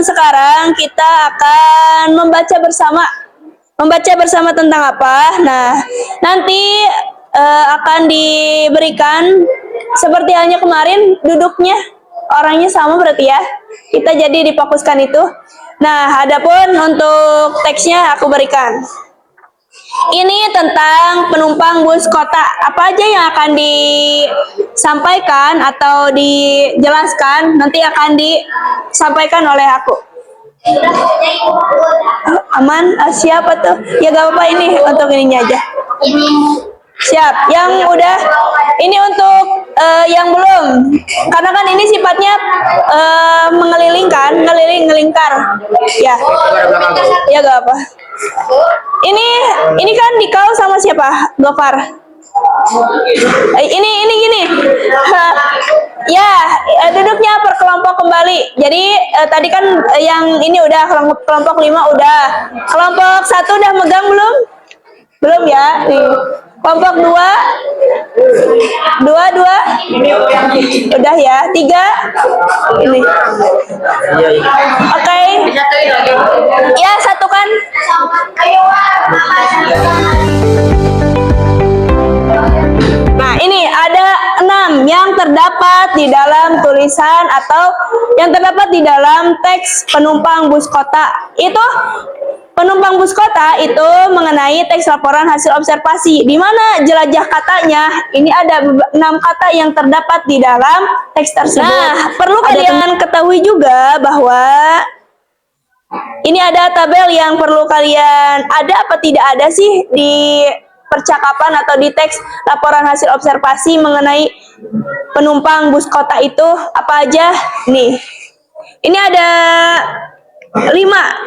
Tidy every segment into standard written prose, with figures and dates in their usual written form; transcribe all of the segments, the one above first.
teman-teman, sekarang kita akan membaca bersama. Membaca bersama tentang apa? Nah, nanti akan diberikan seperti halnya kemarin, duduknya orangnya sama berarti ya. Kita jadi difokuskan itu. Nah, adapun untuk teksnya aku berikan. Ini tentang penumpang bus kota. Apa aja yang akan disampaikan atau dijelaskan nanti akan disampaikan oleh aku. Aman? Siapa tuh? Ya gak apa-apa, ini untuk ininya aja. Siap. Yang udah, ini untuk yang belum. Karena kan ini sifatnya mengelilingkan, ngelingkar. Ya. Ya gak apa. Ini kan dikau sama siapa? Gofar. Ini gini. Ya, duduknya per kelompok kembali. Jadi tadi kan yang ini udah kelompok 5 udah. Kelompok 1 udah megang belum? Belum ya? Nih. Kelompok 2 udah ya. 3 ini. Oke. Ya, satu kan. Nah, ini ada 6 yang terdapat di dalam tulisan atau yang terdapat di dalam teks penumpang bus kota. Itu penumpang bus kota itu mengenai teks laporan hasil observasi. Di mana jelajah katanya? Ini ada 6 kata yang terdapat di dalam teks tersebut. Nah, perlu kalian ketahui juga bahwa ini ada tabel yang perlu kalian ada apa tidak ada sih di percakapan atau di teks laporan hasil observasi mengenai penumpang bus kota itu apa aja? Nih, ini ada 5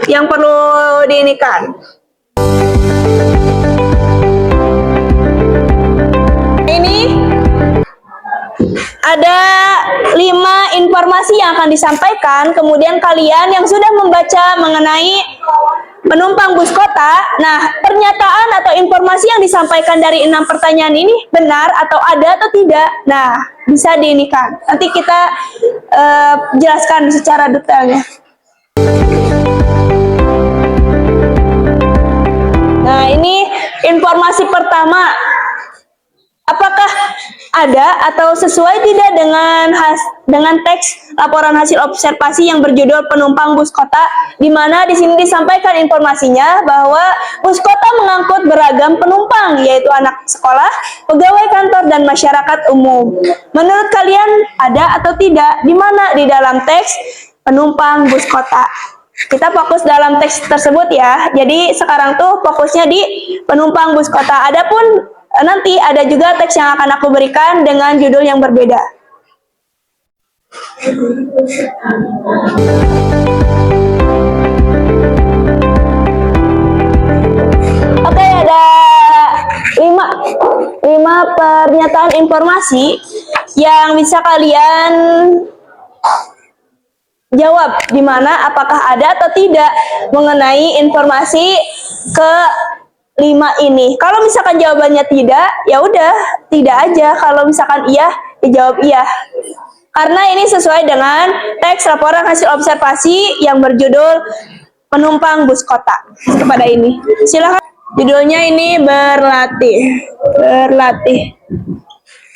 yang perlu diinikan. Ini ada 5 informasi yang akan disampaikan, kemudian kalian yang sudah membaca mengenai penumpang bus kota, nah pernyataan atau informasi yang disampaikan dari 6 pertanyaan ini benar atau ada atau tidak, nah bisa diinikan. Nanti kita jelaskan secara detailnya. Nah, ini informasi pertama. Apakah ada atau sesuai tidak dengan teks laporan hasil observasi yang berjudul penumpang bus kota, di mana di sini disampaikan informasinya bahwa bus kota mengangkut beragam penumpang, yaitu anak sekolah, pegawai kantor, dan masyarakat umum. Menurut kalian ada atau tidak? Di mana di dalam teks penumpang bus kota? Kita fokus dalam teks tersebut ya. Jadi sekarang tuh fokusnya di penumpang bus kota. Adapun nanti ada juga teks yang akan aku berikan dengan judul yang berbeda. Oke, ada 5 pernyataan informasi yang bisa kalian jawab, di mana apakah ada atau tidak mengenai informasi ke-5 ini. Kalau misalkan jawabannya tidak, ya udah tidak aja. Kalau misalkan iya, ya jawab iya. Karena ini sesuai dengan teks laporan hasil observasi yang berjudul penumpang bus kota. Kepada ini, silakan. Judulnya ini berlatih.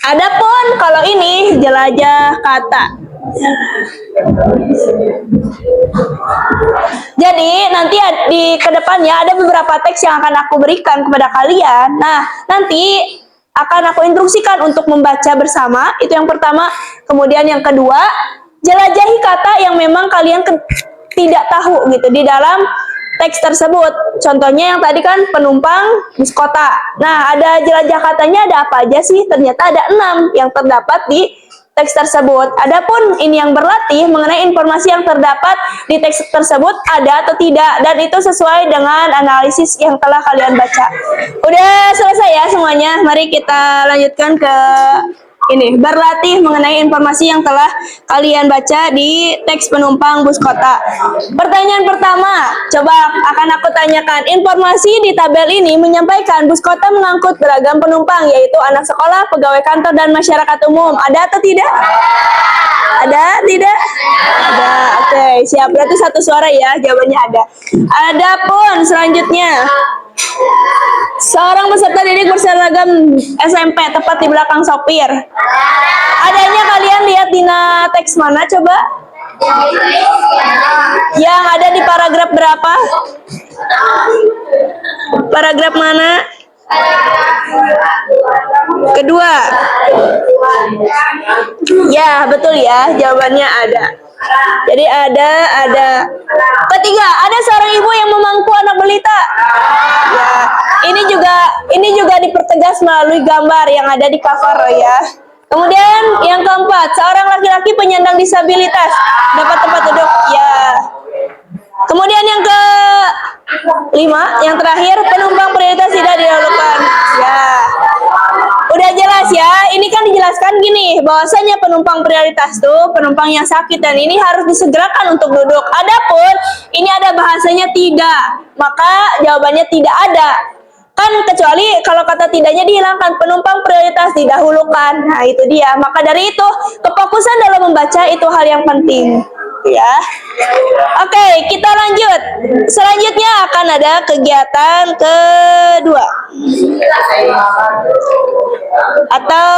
Adapun kalau ini jelajah kata. Jadi nanti di kedepannya ada beberapa teks yang akan aku berikan kepada kalian. Nah, nanti akan aku instruksikan untuk membaca bersama. Itu yang pertama. Kemudian yang kedua, jelajahi kata yang memang kalian tidak tahu gitu di dalam teks tersebut. Contohnya yang tadi kan penumpang bus kota. Nah, ada jelajah katanya ada apa aja sih? Ternyata ada 6 yang terdapat di teks tersebut. Adapun ini yang berlatih mengenai informasi yang terdapat di teks tersebut ada atau tidak, dan itu sesuai dengan analisis yang telah kalian baca. Udah selesai ya semuanya. Mari kita lanjutkan ke ini berlatih mengenai informasi yang telah kalian baca di teks penumpang bus kota. Pertanyaan pertama, coba akan aku tanyakan. Informasi di tabel ini menyampaikan bus kota mengangkut beragam penumpang, yaitu anak sekolah, pegawai kantor, dan masyarakat umum. Ada atau tidak? Ada? Tidak? Ada. Oke, siap. Berarti satu suara ya, jawabannya ada. Adapun selanjutnya, seorang peserta didik berseragam SMP tepat di belakang sopir. Adanya kalian lihat di teks mana coba? Yang ada di paragraf berapa? Paragraf mana? Kedua. Ya, betul ya. Jawabannya ada. Jadi ada. Ketiga, ada seorang ibu yang memangku anak balita. Ya, ini juga dipertegas melalui gambar yang ada di cover ya. Kemudian yang keempat, seorang laki-laki penyandang disabilitas dapat tempat duduk. Ya. Kemudian yang kelima, yang terakhir, penumpang prioritas tidak didahulukan. Ya. Udah jelas ya, ini kan dijelaskan gini, bahwasanya penumpang prioritas tuh penumpang yang sakit dan ini harus disegerakan untuk duduk. Adapun ini ada bahasanya tidak, maka jawabannya tidak ada. Kan kecuali kalau kata tidaknya dihilangkan, penumpang prioritas didahulukan. Nah, itu dia. Maka dari itu, kefokusan dalam membaca itu hal yang penting. Ya. Oke, kita lanjut. Selanjutnya akan ada kegiatan kedua. Atau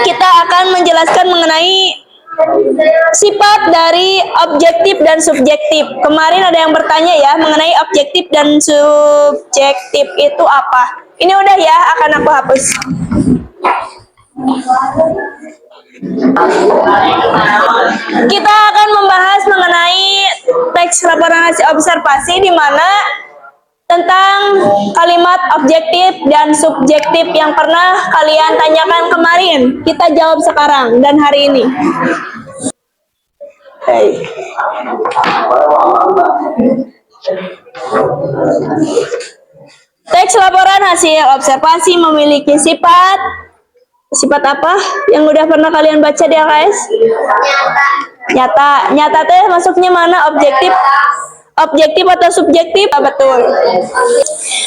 kita akan menjelaskan mengenai sifat dari objektif dan subjektif. Kemarin ada yang bertanya ya mengenai objektif dan subjektif itu apa. Ini udah ya, akan aku hapus. Kita akan membahas mengenai teks laporan hasil observasi di mana tentang kalimat objektif dan subjektif yang pernah kalian tanyakan kemarin. Kita jawab sekarang dan hari ini. Teks laporan hasil observasi memiliki sifat apa yang udah pernah kalian baca di LKS? Nyata teh masuknya mana? Objektif atau subjektif? Betul.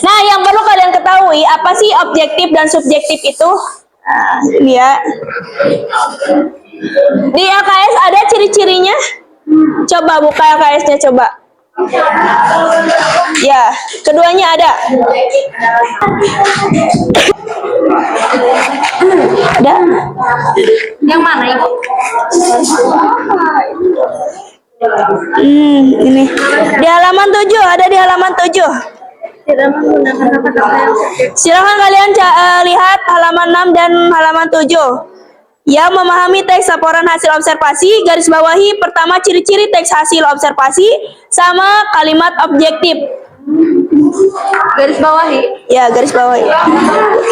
Nah, yang perlu kalian ketahui, apa sih objektif dan subjektif itu? Nah, ini ya. Di LKS ada ciri-cirinya? Coba buka LKS-nya coba. Ya, keduanya ada. Ada? Yang mana, Ibu? Ini. Di halaman 7, ada di halaman 7. Silahkan kalian lihat halaman 6 dan halaman 7. Yang memahami teks laporan hasil observasi, garis bawahi pertama ciri-ciri teks hasil observasi sama kalimat objektif. Garis bawahi. Ya, garis bawahi.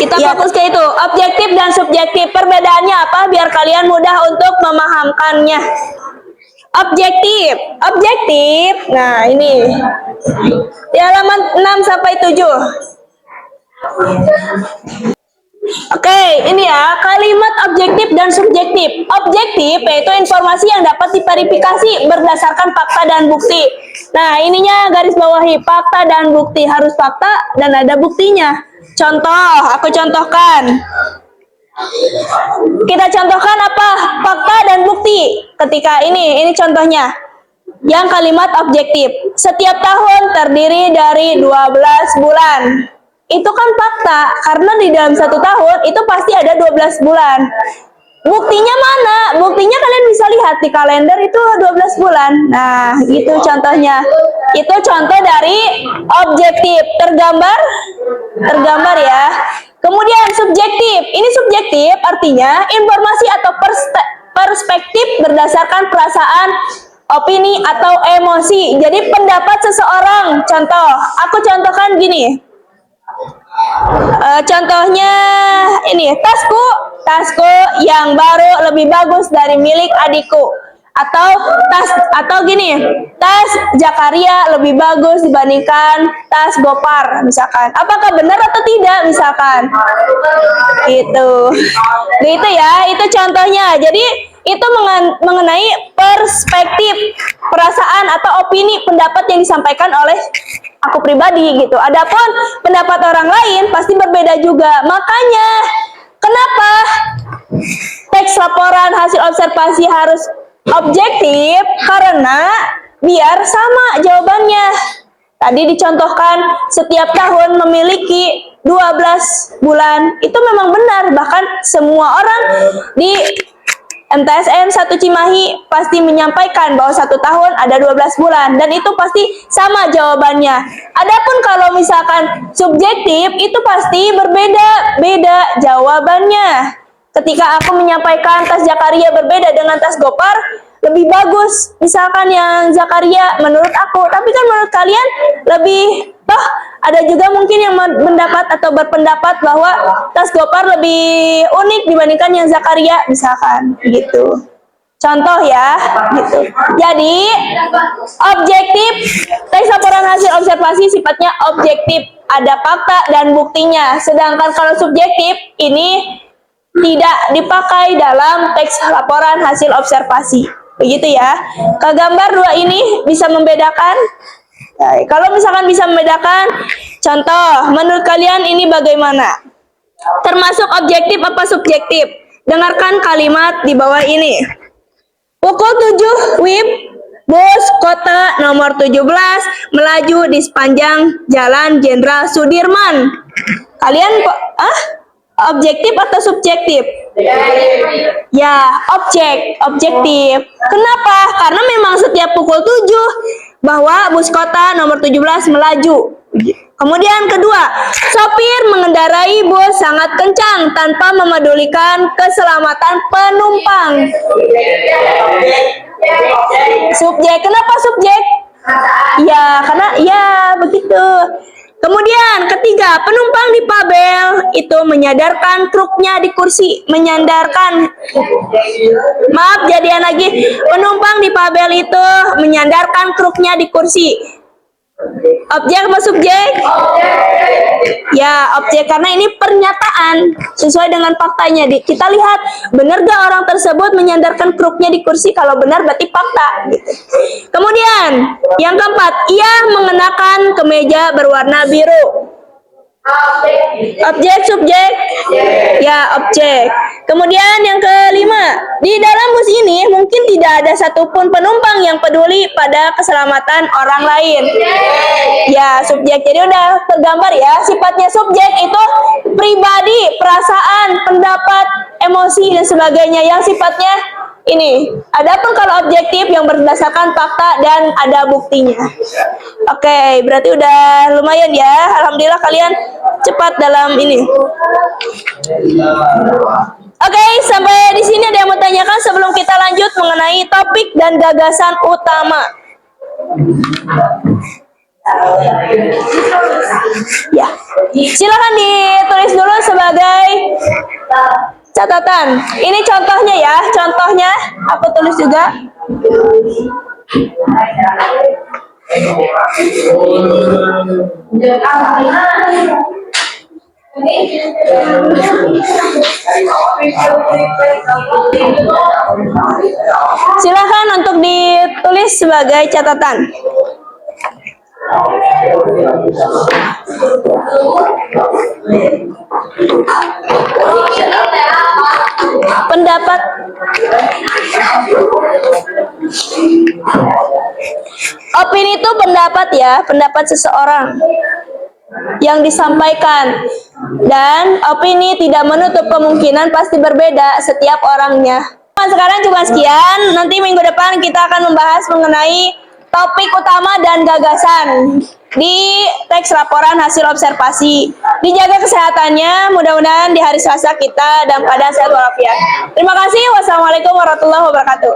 Kita fokus ke itu. Objektif dan subjektif. Perbedaannya apa biar kalian mudah untuk memahamkannya. Objektif. Nah, ini. Di halaman 6 sampai 7. Oke, ini ya, kalimat objektif dan subjektif. Objektif yaitu informasi yang dapat diverifikasi berdasarkan fakta dan bukti. Nah, ininya garis bawahi, fakta dan bukti. Harus fakta dan ada buktinya. Contoh, aku contohkan. Kita contohkan apa? Fakta dan bukti. Ketika ini contohnya. Yang kalimat objektif. Setiap tahun terdiri dari 12 bulan. Itu kan fakta, karena di dalam satu tahun itu pasti ada 12 bulan. Buktinya mana? Buktinya kalian bisa lihat di kalender itu 12 bulan. Nah, gitu contohnya. Itu contoh dari objektif. Tergambar ya. Kemudian subjektif. Ini subjektif artinya informasi atau perspektif berdasarkan perasaan, opini atau emosi. Jadi pendapat seseorang. Contoh, aku contohkan gini. Contohnya ini, tasku yang baru lebih bagus dari milik adikku. Atau gini, tas Zakaria lebih bagus dibandingkan tas Gopar misalkan. Apakah benar atau tidak misalkan? Gitu ya, itu contohnya. Jadi itu mengenai perspektif, perasaan atau opini, pendapat yang disampaikan oleh aku pribadi gitu. Adapun pendapat orang lain pasti berbeda juga. Makanya kenapa teks laporan hasil observasi harus objektif? Karena biar sama jawabannya. Tadi dicontohkan setiap tahun memiliki 12 bulan. Itu memang benar. Bahkan semua orang di MTSN 1 Cimahi pasti menyampaikan bahwa 1 tahun ada 12 bulan. Dan itu pasti sama jawabannya. Adapun kalau misalkan subjektif, itu pasti berbeda-beda jawabannya. Ketika aku menyampaikan tas Zakaria berbeda dengan tas Gopar, lebih bagus misalkan yang Zakaria menurut aku, tapi kan menurut kalian lebih, ada juga mungkin yang mendapat atau berpendapat bahwa tas Gopar lebih unik dibandingkan yang Zakaria misalkan gitu. Contoh ya, gitu. Jadi objektif, teks laporan hasil observasi sifatnya objektif, ada fakta dan buktinya. Sedangkan kalau subjektif ini tidak dipakai dalam teks laporan hasil observasi. Begitu ya. Ke gambar 2 ini bisa membedakan. Nah, kalau misalkan bisa membedakan, contoh, menurut kalian ini bagaimana? Termasuk objektif apa subjektif? Dengarkan kalimat di bawah ini. Pukul 7 WIB, bus kota nomor 17 melaju di sepanjang Jalan Jenderal Sudirman. Kalian objektif atau subjektif? Ya, objektif. Kenapa? Karena memang setiap pukul 7 bahwa bus kota nomor 17 melaju. Kemudian kedua, sopir mengendarai bus sangat kencang tanpa memedulikan keselamatan penumpang. Subjek. Kenapa subjek? Ya, karena ya begitu. Kemudian ketiga, penumpang di Pabel itu menyadarkan kruknya di kursi, jadian lagi, penumpang di Pabel itu menyandarkan kruknya di kursi. Objek apa subjek? Ya, objek, karena ini pernyataan sesuai dengan faktanya. Kita lihat benar gak orang tersebut menyandarkan kruknya di kursi. Kalau benar berarti fakta gitu. Kemudian yang keempat, ia mengenakan kemeja berwarna biru. Objek, subjek? Ya, objek. Kemudian yang kelima, di dalam bus ini mungkin tidak ada satupun penumpang yang peduli pada keselamatan orang lain. Ya, subjek. Jadi udah tergambar ya, sifatnya subjek itu pribadi, perasaan, pendapat, emosi, dan sebagainya yang sifatnya ini. Adapun kalau objektif yang berdasarkan fakta dan ada buktinya. Oke, berarti udah lumayan ya. Alhamdulillah kalian cepat dalam ini. Oke, sampai di sini ada yang mau tanyakan sebelum kita lanjut mengenai topik dan gagasan utama. Ya, silakan ditulis dulu sebagai catatan. Ini contohnya ya, contohnya aku tulis juga. Silakan untuk ditulis sebagai catatan. Pendapat opini itu pendapat ya, pendapat seseorang yang disampaikan, dan opini tidak menutup kemungkinan pasti berbeda setiap orangnya. Sekarang cuma sekian, nanti minggu depan kita akan membahas mengenai topik utama dan gagasan di teks laporan hasil observasi. Dijaga kesehatannya, mudah-mudahan di hari Selasa kita dalam keadaan sehat walafiat. Terima kasih. Wassalamualaikum warahmatullahi wabarakatuh.